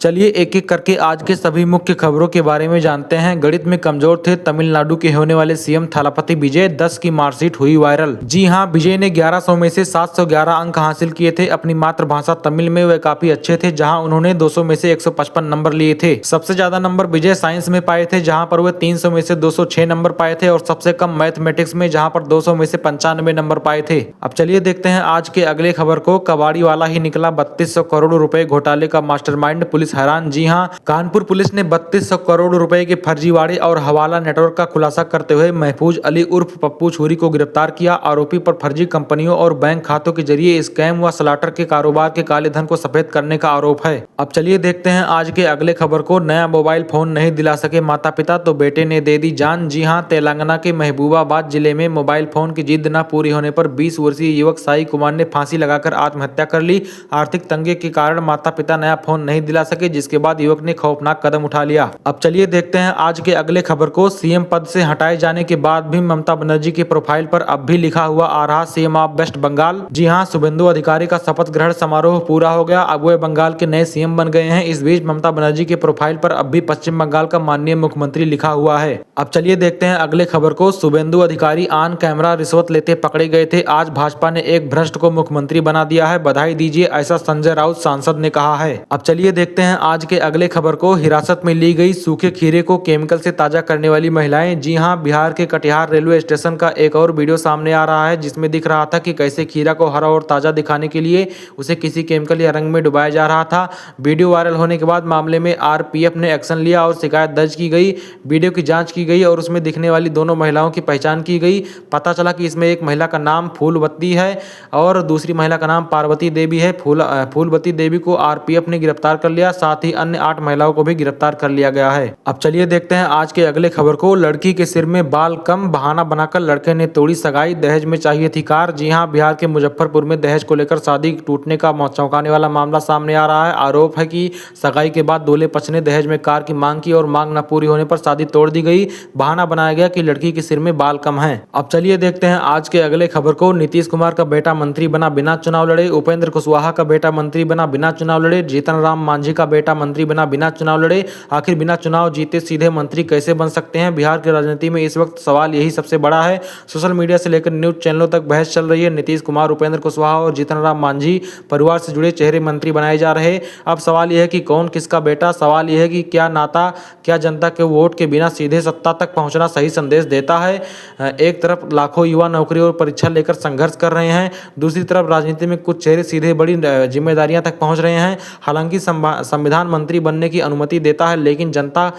चलिए एक एक करके आज के सभी मुख्य खबरों के बारे में जानते हैं। गणित में कमजोर थे तमिलनाडु के होने वाले सीएम थलापति विजय, 10 की मार्कशीट हुई वायरल। जी हां, विजय ने 1100 में से 711 अंक हासिल किए थे। अपनी मातृभाषा तमिल में वे काफी अच्छे थे, जहां उन्होंने 200 में से 155 नंबर लिए थे। सबसे ज्यादा नंबर विजय साइंस में पाए थे, जहां पर वे 300 में से 206 नंबर पाए थे, और सबसे कम मैथमेटिक्स में, जहां पर 200 में से 95 नंबर पाए थे। अब चलिए देखते हैं आज के अगले खबर को। कबाड़ी वाला ही निकला 3200 करोड़ रुपए घोटाले का मास्टरमाइंड, पुलिस हैरान। जी हां, कानपुर पुलिस ने 3200 करोड़ रुपए के फर्जीवाड़े और हवाला नेटवर्क का खुलासा करते हुए महफूज अली उर्फ पप्पू छुरी को गिरफ्तार किया। आरोपी पर फर्जी कंपनियों और बैंक खातों के जरिए स्कैम व स्लॉटर के कारोबार के काले धन को सफेद करने का आरोप है। अब चलिए देखते हैं आज के अगले खबर को। नया मोबाइल फोन नहीं दिला सके माता पिता तो बेटे ने दे दी जान। जी हां, तेलंगाना के महबूबाबाद जिले में मोबाइल फोन की जिद न पूरी होने पर 20 वर्षीय युवक साई कुमार ने फांसी लगाकर आत्महत्या कर ली। आर्थिक तंगी के कारण माता पिता नया फोन नहीं दिला सके, जिसके बाद युवक ने खौफनाक कदम उठा लिया। अब चलिए देखते हैं आज के अगले खबर को। सीएम पद से हटाए जाने के बाद भी ममता बनर्जी के प्रोफाइल पर अब भी लिखा हुआ आ रहा सीएम ऑफ वेस्ट बंगाल। जी हां, शुभेंदु अधिकारी का शपथ ग्रहण समारोह पूरा हो गया, अब वे बंगाल के नए सीएम बन गए हैं। इस बीच ममता बनर्जी के प्रोफाइल पर अब भी पश्चिम बंगाल का माननीय मुख्यमंत्री लिखा हुआ है। अब चलिए देखते हैं अगले खबर को। शुभेंदु अधिकारी ऑन कैमरा रिश्वत लेते पकड़े गए थे। आज भाजपा ने एक भ्रष्ट को मुख्यमंत्री बना दिया है, बधाई दीजिए, ऐसा संजय राउत सांसद ने कहा है। अब चलिए देखते हैं आज के अगले खबर को। हिरासत में ली गई सूखे खीरे को केमिकल से ताजा करने वाली महिलाएं। जी हां, बिहार के कटिहार रेलवे स्टेशन का एक और वीडियो सामने आ रहा है, जिसमें दिख रहा था कि कैसे खीरा को हरा और ताजा दिखाने के लिए उसे किसी केमिकल या रंग में डुबाया जा रहा था। वीडियो वायरल होने के बाद मामले में आरपीएफ ने एक्शन लिया और शिकायत दर्ज की गई। वीडियो की जांच की गई और उसमें दिखने वाली दोनों महिलाओं की पहचान की गई। पता चला कि इसमें एक महिला का नाम फूलवती है और दूसरी महिला का नाम पार्वती देवी है। फूलवती देवी को आरपीएफ ने गिरफ्तार कर लिया, साथ ही अन्य 8 महिलाओं को भी गिरफ्तार कर लिया गया है। अब चलिए देखते हैं आज के अगले खबर को। लड़की के सिर में बाल कम, बहाना बनाकर लड़के ने तोड़ी सगाई, दहेज में चाहिए थी कार। जी हां, बिहार के मुजफ्फरपुर में दहेज को लेकर शादी टूटने का चौंकाने वाला मामला सामने आ रहा है। आरोप है कि सगाई के बाद दूल्हे पक्ष ने दहेज में कार की मांग की और मांग न पूरी होने पर शादी तोड़ दी गई। बहाना बनाया गया कि लड़की के सिर में बाल कम है। अब चलिए देखते हैं आज के अगले खबर को। नीतीश कुमार का बेटा मंत्री बना, बिना चुनाव लड़े। उपेंद्र कुशवाहा का बेटा मंत्री बना, बिना चुनाव लड़े। जीतन राम मांझी का बेटा मंत्री बना, बिना चुनाव लड़े। आखिर बिना चुनाव जीते सीधे मंत्री कैसे बन सकते हैं? बिहार की राजनीति में इस वक्त सवाल यही सबसे बड़ा है। सोशल मीडिया से लेकर न्यूज चैनलों तक बहस चल रही है। नीतीश कुमार, उपेंद्र कुशवाहा और जीतन राम मांझी परिवार से जुड़े चेहरे मंत्री बनाए जा रहे। अब सवाल यह है कि कौन किसका बेटा। सवाल यह है कि क्या नाता, क्या जनता के वोट के बिना सीधे सत्ता तक पहुंचना सही संदेश देता है? एक तरफ लाखों युवा नौकरी और परीक्षा लेकर संघर्ष कर रहे हैं, दूसरी तरफ राजनीति में कुछ चेहरे सीधे बड़ी जिम्मेदारियां तक पहुंच रहे हैं। हालांकि संविधान मंत्री बनने की अनुमति देता है, लेकिन जनता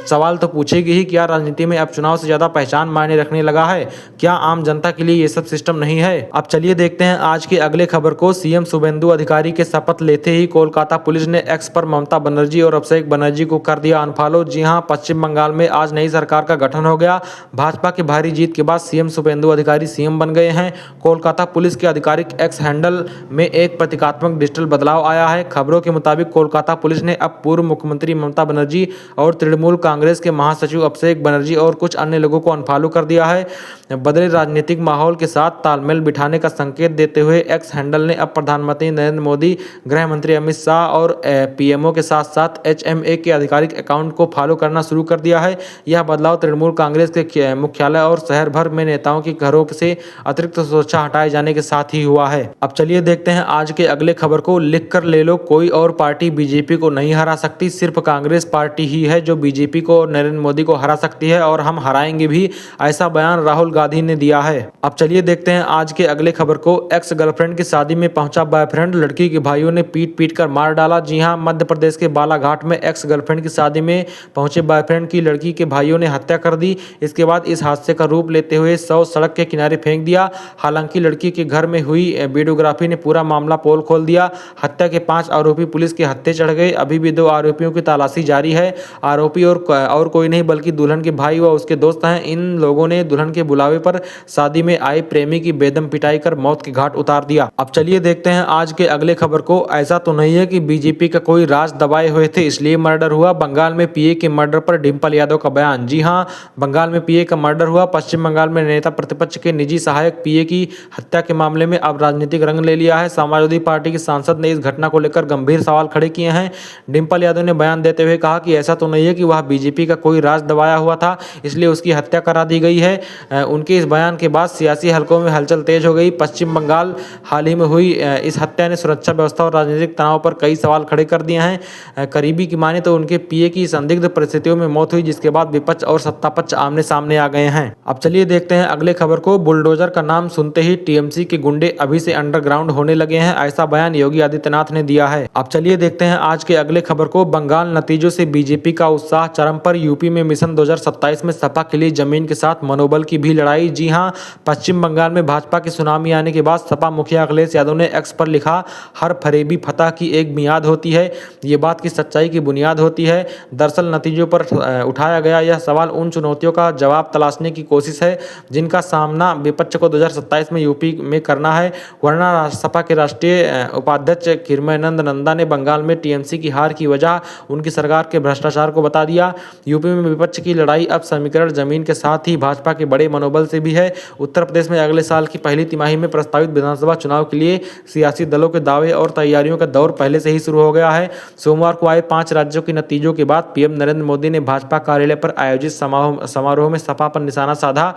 सवाल तो पूछेगी ही, क्या राजनीति में अब चुनाव से ज्यादा पहचान मायने रखने लगा है? क्या आम जनता के लिए ये सब सिस्टम नहीं है? अब चलिए देखते हैं आज के अगले खबर को। सीएम शुभेंदु अधिकारी के शपथ लेते ही कोलकाता पुलिस ने एक्स पर ममता बनर्जी और अभिषेक बनर्जी को कर दिया अनफॉलो। जी हां, पश्चिम बंगाल में आज नई सरकार का गठन हो गया। भाजपा की भारी जीत के बाद सीएम शुभेंदु अधिकारी सीएम बन गए हैं। कोलकाता पुलिस के आधिकारिक एक्स हैंडल में एक प्रतीकात्मक डिजिटल बदलाव आया है। खबरों के मुताबिक कोलकाता पुलिस ने अब पूर्व मुख्यमंत्री ममता बनर्जी और तृणमूल कांग्रेस के महासचिव अभिषेक बनर्जी और कुछ अन्य लोगों को अनफॉलो कर दिया है। बदले राजनीतिक माहौल के साथ तालमेल बिठाने का संकेत देते हुए एक्स हैंडल ने अब प्रधानमंत्री नरेंद्र मोदी, गृह मंत्री अमित शाह और पीएमओ के साथ साथ एचएमए के आधिकारिक अकाउंट को फॉलो करना शुरू कर दिया है। यह बदलाव तृणमूल कांग्रेस के मुख्यालय और शहर भर में नेताओं के घरों से अतिरिक्त सुरक्षा हटाए जाने के साथ ही हुआ है। अब चलिए देखते हैं आज के अगले खबर को। लिख कर ले लो, कोई और पार्टी बीजेपी को नहीं हरा सकती, सिर्फ कांग्रेस पार्टी ही है जो बीजेपी को और नरेंद्र मोदी को हरा सकती है और हम हराएंगे भी, ऐसा बयान राहुल गांधी ने दिया है। अब चलिए देखते हैं आज के अगले खबर को। एक्स गर्लफ्रेंड की शादी में पहुंचा बॉयफ्रेंड, लड़की के भाइयों ने पीट पीट कर मार डाला। जी हां, मध्य प्रदेश के बालाघाट में एक्स गर्लफ्रेंड की शादी में पहुंचे बॉयफ्रेंड की लड़की के भाइयों ने हत्या कर दी। इसके बाद इस हादसे का रूप लेते हुए शव सड़क के किनारे फेंक दिया। हालांकि लड़की के घर में हुई वीडियोग्राफी ने पूरा मामला पोल खोल दिया। हत्या के 5 आरोपी पुलिस के हत्थे चढ़ गए। अभी भी 2 आरोपियों की तलाशी जारी है। आरोपी और कोई नहीं बल्कि दुल्हन के भाई व उसके दोस्त हैं। इन लोगों ने दुल्हन के बुलावे पर शादी में आए प्रेमी की बेदम पिटाई कर मौत के घाट उतार दिया। अब चलिए देखते हैं आज के अगले खबर को। ऐसा तो नहीं है कि बीजेपी का कोई राज दबाए हुए थे इसलिए मर्डर हुआ। बंगाल में पीए के मर्डर पर डिम्पल यादव का बयान। जी हां, बंगाल में पीए का मर्डर हुआ। पश्चिम बंगाल में नेता प्रतिपक्ष के निजी सहायक पीए की हत्या के मामले में अब राजनीतिक रंग ले लिया है। समाजवादी पार्टी के सांसद ने इस घटना को लेकर गंभीर सवाल खड़े किए किए हैं। डिंपल यादव ने बयान देते हुए कहा कि ऐसा तो नहीं है कि वह बीजेपी का कोई राज दबाया हुआ था इसलिए उसकी हत्या करा दी गई है। उनके इस बयान के बाद सियासी हलकों में हलचल तेज हो गई। पश्चिम बंगाल हाल ही में हुई इस हत्या ने सुरक्षा व्यवस्था और राजनीतिक तनाव पर कई सवाल खड़े कर दिए हैं। करीबी की माने तो उनके पीए की संदिग्ध परिस्थितियों में मौत हुई, जिसके बाद विपक्ष और सत्ता पक्ष आमने सामने आ गए हैं। अब चलिए देखते हैं अगले खबर को। बुलडोजर का नाम सुनते ही टीएमसी के गुंडे अभी से अंडरग्राउंड होने लगे हैं, ऐसा बयान योगी आदित्यनाथ ने दिया है। अब चलिए देखते हैं आज के अगले खबर को। बंगाल नतीजों से बीजेपी का उत्साह चरम पर। यूपी में मिशन 2027 में सपा के लिए जमीन के साथ मनोबल की भी लड़ाई। जी हां, पश्चिम बंगाल में भाजपा की सुनामी आने के बाद सपा मुखिया अखिलेश यादव ने एक्स पर लिखा, हर फरेबी फतह की एक मियाद होती है। ये बात की सच्चाई की बुनियाद होती है। दरअसल नतीजों पर उठाया गया यह सवाल उन चुनौतियों का जवाब तलाशने की कोशिश है जिनका सामना विपक्ष को 2027 में यूपी में करना है। वरना सपा के राष्ट्रीय उपाध्यक्ष किरमयानंद नंदा ने बंगाल में टीएमसी की हार की वजह उनकी सरकार के भ्रष्टाचार को बता दिया। यूपी में विपक्ष की लड़ाई अब समीकरण जमीन के साथ ही भाजपा के बड़े मनोबल से भी है। उत्तर प्रदेश में अगले साल की पहली तिमाही में प्रस्तावित विधानसभा चुनाव के लिए सियासी दलों के दावे और तैयारियों का दौर पहले से ही शुरू हो गया है। सोमवार को आए 5 राज्यों के नतीजों के बाद पीएम नरेंद्र मोदी ने भाजपा कार्यालय पर आयोजित समारोह में सपा पर निशाना साधा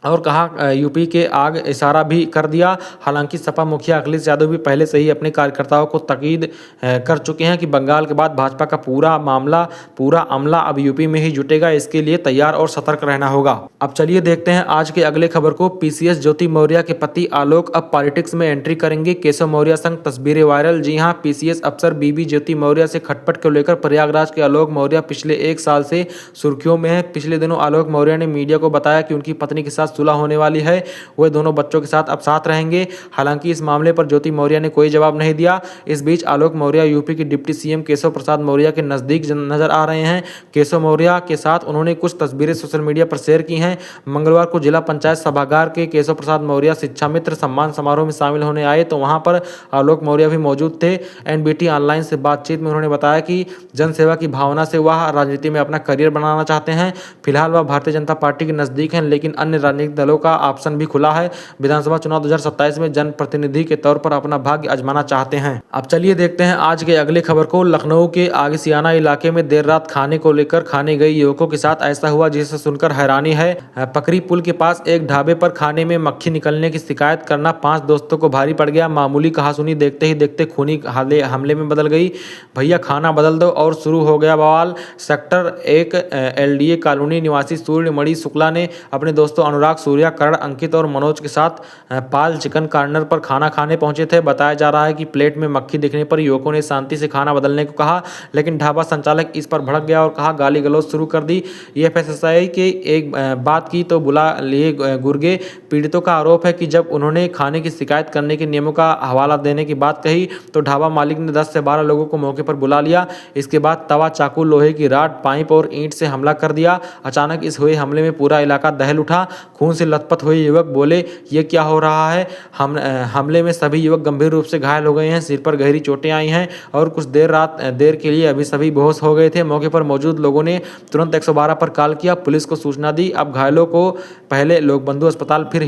और कहा यूपी के आग इशारा भी कर दिया। हालांकि सपा मुखिया अखिलेश यादव भी पहले से ही अपने कार्यकर्ताओं को ताकीद कर चुके हैं कि बंगाल के बाद भाजपा का पूरा अमला अब यूपी में ही जुटेगा। इसके लिए तैयार और सतर्क रहना होगा। अब चलिए देखते हैं आज के अगले खबर को। पीसीएस ज्योति मौर्य के पति आलोक अब पॉलिटिक्स में एंट्री करेंगे। केशव मौर्य संग तस्वीरें वायरल। जी हां, पीसीएस अफसर बीबी ज्योति मौर्य से खटपट को लेकर प्रयागराज के आलोक मौर्य पिछले 1 साल से सुर्खियों में है। पिछले दिनों आलोक मौर्य ने मीडिया को बताया कि उनकी पत्नी के साथ सुलह होने वाली है। वे दोनों बच्चों के साथ अब साथ रहेंगे। हालांकि इस मामले पर ज्योति मौर्य ने कोई जवाब नहीं दिया। इस बीच आलोक मौर्य यूपी के डिप्टी सीएम केशव प्रसाद मौर्य के नजदीक नजर आ रहे हैं। केशव मौर्य के साथ उन्होंने कुछ तस्वीरें सोशल मीडिया पर शेयर की हैं। मंगलवार को जिला पंचायत सभागार के केशव प्रसाद मौर्य शिक्षा मित्र सम्मान समारोह में शामिल होने आए तो वहां पर आलोक मौर्य भी मौजूद थे। एनबीटी ऑनलाइन से बातचीत में उन्होंने बताया कि जनसेवा की भावना से वह राजनीति में अपना करियर बनाना चाहते हैं। फिलहाल वह भारतीय जनता पार्टी के नजदीक हैं, लेकिन अन्य राजनीतिक दलों का ऑप्शन भी खुला है। विधानसभा चुनाव 2027 में जनप्रतिनिधि के तौर पर अपना भाग्य आजमाना चाहते हैं। अब चलिए देखते हैं आज के अगले खबर को। लखनऊ के आगसियाना इलाके में देर रात खाने को लेकर खाने गए युवकों के साथ ऐसा हुआ जिसे सुनकर हैरानी है। पकरी पुल के पास एक ढाबे पर खाने में मक्खी निकलने की शिकायत करना 5 दोस्तों को भारी पड़ गया। मामूली कहासुनी देखते ही देखते खूनी हमले में बदल गई। भैया खाना बदल दो और शुरू हो गया बवाल। सेक्टर 1 एलडीए कॉलोनी निवासी सूर्यमणि शुक्ला ने अपने दोस्तों अनुराग, सूर्या, करण, अंकित और मनोज के साथ पाल चिकन कॉर्नर पर खाना खाने पहुंचे थे। बताया जा रहा है कि प्लेट में मक्खी दिखने पर युवकों ने शांति से खाना बदलने को कहा, लेकिन ढाबा संचालक इस पर भड़क गया और कहा गाली गलौज शुरू कर दी। एफएसएसआई की एक बात की तो बुला लिए गुर्गे। पीड़ितों का आरोप है कि जब उन्होंने खाने की शिकायत करने के नियमों का हवाला देने की बात कही तो ढाबा मालिक ने 10 से 12 लोगों को मौके पर बुला लिया। इसके बाद तवा, चाकू, लोहे की राड, पाइप और ईंट से हमला कर दिया। अचानक इस हुए हमले में पूरा इलाका दहल उठा। खून से लथपथ हुए युवक बोले, ये क्या हो रहा है। हमले में सभी युवक गंभीर रूप से घायल हो गए हैं। सिर पर गहरी चोटें आई हैं और कुछ देर के लिए अभी सभी बेहोश हो गए थे। मौके पर मौजूद लोगों ने तुरंत 112 पर कॉल किया, पुलिस को सूचना दी। अब घायलों को पहले लोकबंधु अस्पताल, फिर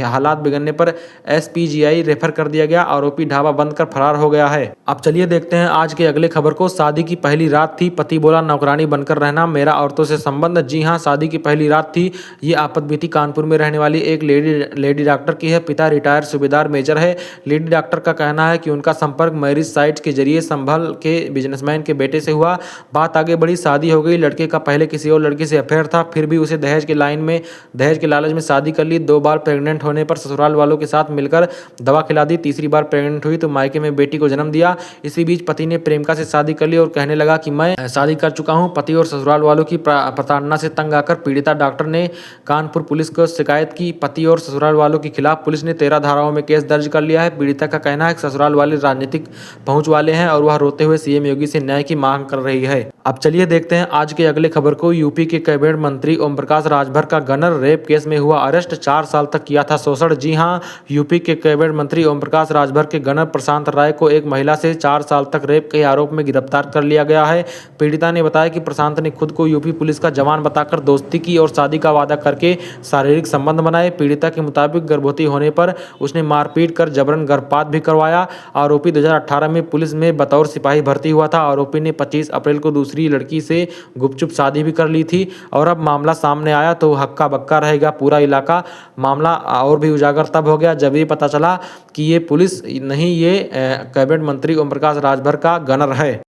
हालात बिगड़ने पर एसपीजीआई रेफर कर दिया गया। आरोपी ढाबा बंद कर फरार हो गया है। अब चलिए देखते हैं आज के अगले खबर को। शादी की पहली रात थी, पति बोला नौकरानी बनकर रहना, मेरा औरतों से संबंध। जी हां, शादी की पहली रात थी। ये आपत बीती कानपुर में रहने वाली एक लेडी डॉक्टर की है। पिता रिटायर्ड सूबेदार मेजर है। लेडी डॉक्टर का कहना है कि उनका संपर्क मैरिज साइट के जरिए संभल के बिजनेसमैन के बेटे से हुआ। बात आगे बढ़ी, शादी हो गई। लड़के का पहले किसी और लड़की से अफेयर था, फिर भी उसे दहेज के लालच में शादी कर ली। 2 बार प्रेग्नेंट होने पर ससुराल वालों के साथ मिलकर दवा खिला दी। तीसरी बार प्रेग्नेंट हुई तो मायके में बेटी को जन्म दिया। इसी बीच पति ने प्रेमिका से शादी कर ली और कहने लगा कि मैं शादी कर चुका हूं। पति और ससुराल वालों की प्रताड़ना से तंग आकर पीड़िता डॉक्टर ने कानपुर पुलिस को शिकायत की। पति और ससुराल वालों के खिलाफ पुलिस ने 13 धाराओं में केस दर्ज कर लिया है। पीड़िता का कहना है कि ससुराल वाले राजनीतिक पहुंच वाले हैं और वह रोते हुए सीएम योगी से न्याय की मांग कर रही है। अब चलिए देखते हैं आज के अगले खबर को। यूपी के कैबिनेट मंत्री ओम प्रकाश राजभर का गनर रेप केस में हुआ अरेस्ट, 4 साल तक किया था शोषण। जी हां, यूपी के कैबिनेट मंत्री ओम प्रकाश राजभर के गनर प्रशांत राय को एक महिला से 4 साल तक रेप के आरोप में गिरफ्तार कर लिया गया है। पीड़िता ने बताया कि प्रशांत ने खुद को यूपी पुलिस का जवान बताकर दोस्ती की और शादी का वादा करके शारीरिक संबंध बनाए। पीड़िता के मुताबिक गर्भवती होने पर उसने मारपीट कर जबरन गर्भपात भी करवाया। आरोपी 2018 में पुलिस में बतौर सिपाही भर्ती हुआ था। आरोपी ने 25 अप्रैल को दूसरी लड़की से गुपचुप शादी भी कर ली थी और अब मामला सामने आया तो हक्का बक्का रहेगा पूरा इलाका। मामला और भी उजागर तब हो गया जब ये पता चला कि ये पुलिस नहीं, ये कैबिनेट मंत्री ओम प्रकाश राजभर का गनर है।